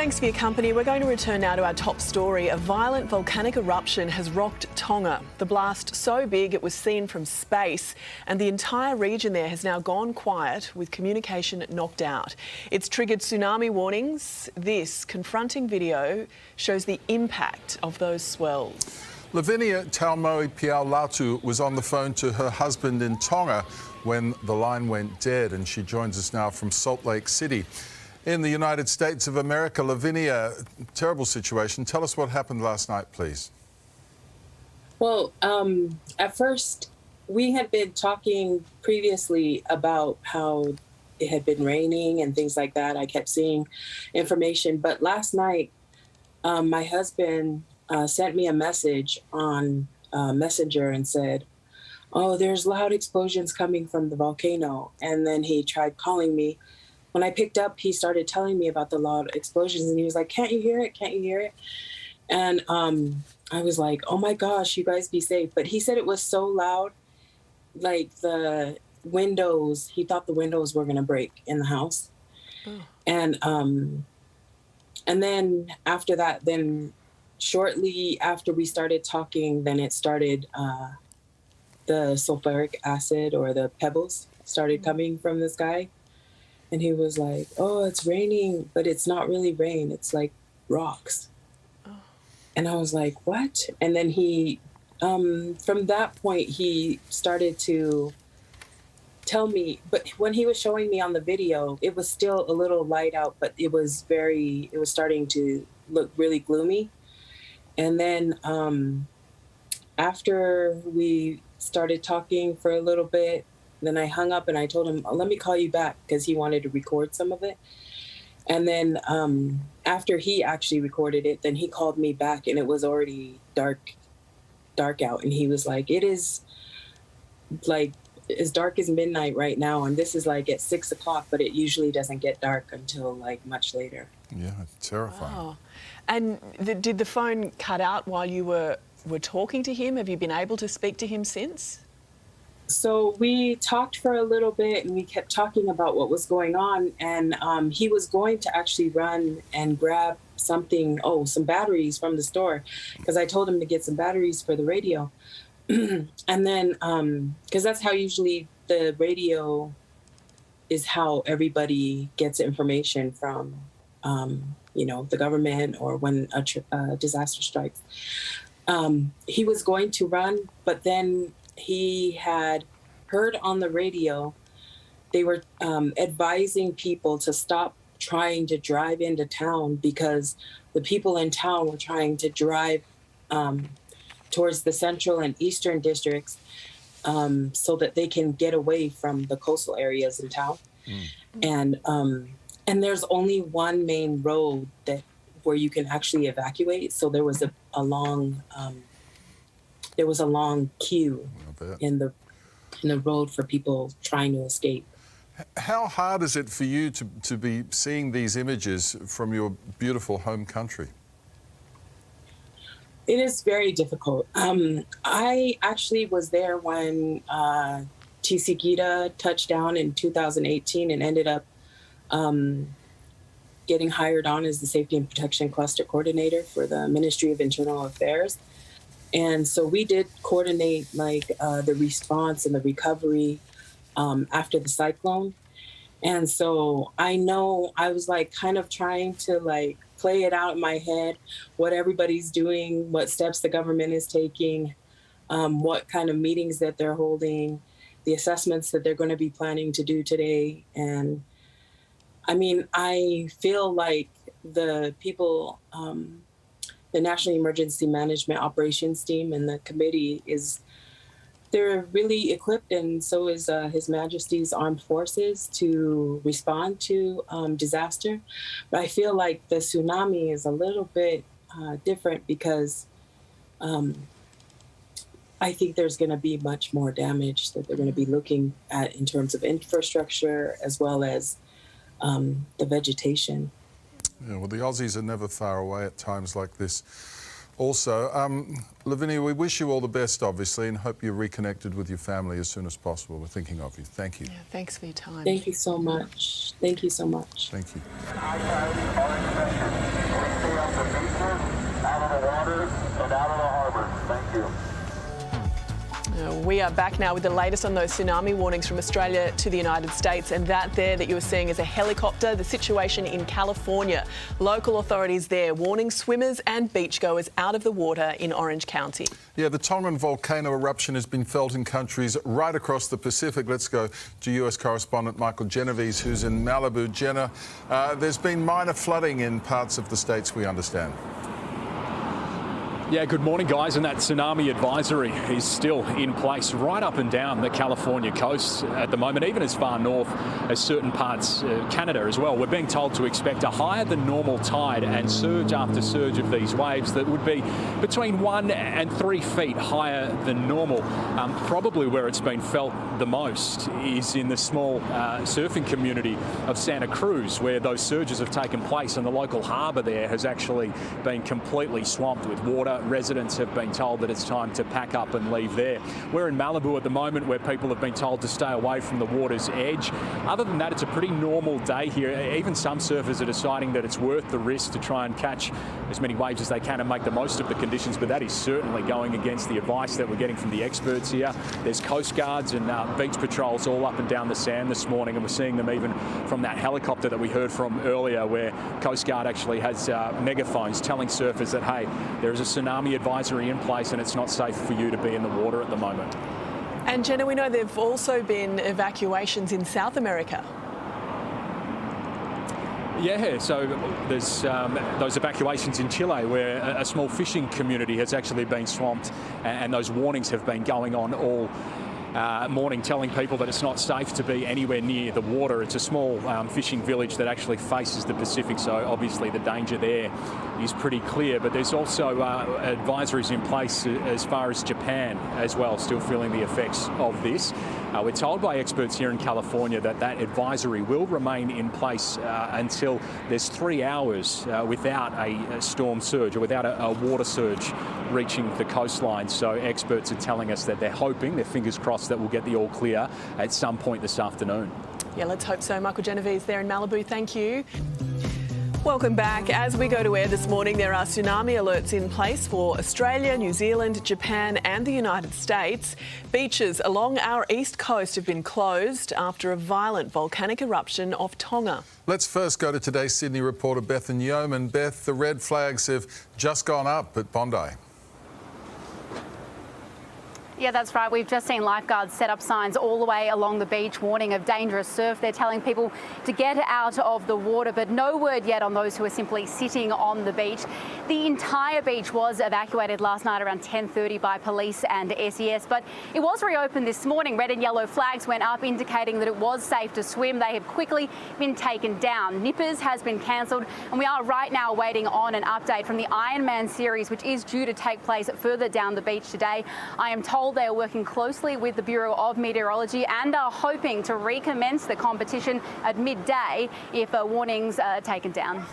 Thanks for your company. We're going to return now to our top story. A violent volcanic eruption has rocked Tonga. The blast so big it was seen from space, and the entire region there has now gone quiet with communication knocked out. It's triggered tsunami warnings. This confronting video shows the impact of those swells. Lavinia Taumoepiaulatu was on the phone to her husband in Tonga when the line went dead, and she joins us now from Salt Lake City. In the United States of America, Lavinia, terrible situation. Tell us what happened last night, please. Well, at first, we had been talking previously about how it had been raining and things like that. I kept seeing information. But last night, my husband sent me a message on Messenger and said, "Oh, there's loud explosions coming from the volcano." And then he tried calling me. When I picked up, he started telling me about the loud explosions, and he was like, "Can't you hear it? Can't you hear it?" And I was like, "Oh my gosh, you guys be safe." But he said it was so loud, like the windows, he thought the windows were gonna break in the house. Oh. And then after that, then shortly after we started talking, then it started, the sulfuric acid or the pebbles started coming from the sky. And he was like, "Oh, it's raining, but it's not really rain. It's like rocks." Oh. And I was like, "What?" And then he, from that point, he started to tell me, but when he was showing me on the video, it was still a little light out, but it was starting to look really gloomy. And then after we started talking for a little bit, then I hung up and I told him, "Let me call you back," because he wanted to record some of it. And then after he actually recorded it, then he called me back and it was already dark out. And he was like, "It is like as dark as midnight right now. And this is like at 6 o'clock, but it usually doesn't get dark until like much later." Yeah, it's terrifying. Wow. And did the phone cut out while you were talking to him? Have you been able to speak to him since? So we talked for a little bit and we kept talking about what was going on. And he was going to actually run and grab some batteries from the store, because I told him to get some batteries for the radio. And then, because that's how usually the radio is how everybody gets information from, the government or when a disaster strikes. He was going to run, but then he had heard on the radio, they were advising people to stop trying to drive into town because the people in town were trying to drive towards the central and eastern districts so that they can get away from the coastal areas in town. And there's only one main road where you can actually evacuate. So there was a long queue in the road for people trying to escape. How hard is it for you to be seeing these images from your beautiful home country? It is very difficult. I actually was there when TC Gita touched down in 2018 and ended up getting hired on as the Safety and Protection Cluster Coordinator for the Ministry of Internal Affairs. And so we did coordinate the response and the recovery after the cyclone. And so I know I was kind of trying to play it out in my head, what everybody's doing, what steps the government is taking, what kind of meetings that they're holding, the assessments that they're going to be planning to do today. And I mean, I feel like the people, the National Emergency Management Operations Team and the committee they're really equipped, and so is His Majesty's Armed Forces to respond to disaster. But I feel like the tsunami is a little bit different because I think there's going to be much more damage that they're going to be looking at in terms of infrastructure as well as the vegetation. Yeah, well, the Aussies are never far away at times like this. Also, Lavinia, we wish you all the best, obviously, and hope you're reconnected with your family as soon as possible. We're thinking of you. Thank you. Yeah, thanks for your time. Thank you so much. Thank you so much. Thank you. We are back now with the latest on those tsunami warnings from Australia to the United States, and that there that you were seeing is a helicopter. The situation in California. Local authorities there warning swimmers and beachgoers out of the water in Orange County. Yeah, the Tongan volcano eruption has been felt in countries right across the Pacific. Let's go to US correspondent Michael Genovese, who's in Malibu. Jenna, there's been minor flooding in parts of the states, we understand. Yeah, good morning, guys. And that tsunami advisory is still in place right up and down the California coast at the moment, even as far north as certain parts of Canada as well. We're being told to expect a higher than normal tide and surge after surge of these waves that would be between 1 and 3 feet higher than normal. Probably where it's been felt the most is in the small surfing community of Santa Cruz, where those surges have taken place, and the local harbour there has actually been completely swamped with water. Residents have been told that it's time to pack up and leave there. We're in Malibu at the moment, where people have been told to stay away from the water's edge. Other than that, it's a pretty normal day here. Even some surfers are deciding that it's worth the risk to try and catch as many waves as they can and make the most of the conditions, but that is certainly going against the advice that we're getting from the experts here. There's coast guards and beach patrols all up and down the sand this morning, and we're seeing them even from that helicopter that we heard from earlier, where Coast Guard actually has megaphones telling surfers that, hey, there is a tsunami advisory in place and it's not safe for you to be in the water at the moment. And Jenna, we know there have also been evacuations in South America. Yeah, so there's those evacuations in Chile, where a small fishing community has actually been swamped, and those warnings have been going on all morning, telling people that it's not safe to be anywhere near the water. It's a small fishing village that actually faces the Pacific, so obviously the danger there is pretty clear. But there's also advisories in place as far as Japan as well, still feeling the effects of this. We're told by experts here in California that that advisory will remain in place until there's 3 hours without a storm surge or without a water surge reaching the coastline. So experts are telling us that they're hoping, their fingers crossed, that we'll get the all clear at some point this afternoon. Yeah, let's hope so. Michael Genovese there in Malibu, thank you. Welcome back. As we go to air this morning, there are tsunami alerts in place for Australia, New Zealand, Japan and the United States. Beaches along our east coast have been closed after a violent volcanic eruption off Tonga. Let's first go to today's Sydney reporter Beth in Yeoman. Beth, the red flags have just gone up at Bondi. Yeah, that's right. We've just seen lifeguards set up signs all the way along the beach warning of dangerous surf. They're telling people to get out of the water, but no word yet on those who are simply sitting on the beach. The entire beach was evacuated last night around 10:30 by police and SES, but it was reopened this morning. Red and yellow flags went up indicating that it was safe to swim. They have quickly been taken down. Nippers has been cancelled, and we are right now waiting on an update from the Ironman series, which is due to take place further down the beach today. I am told they are working closely with the Bureau of Meteorology and are hoping to recommence the competition at midday if warnings are taken down.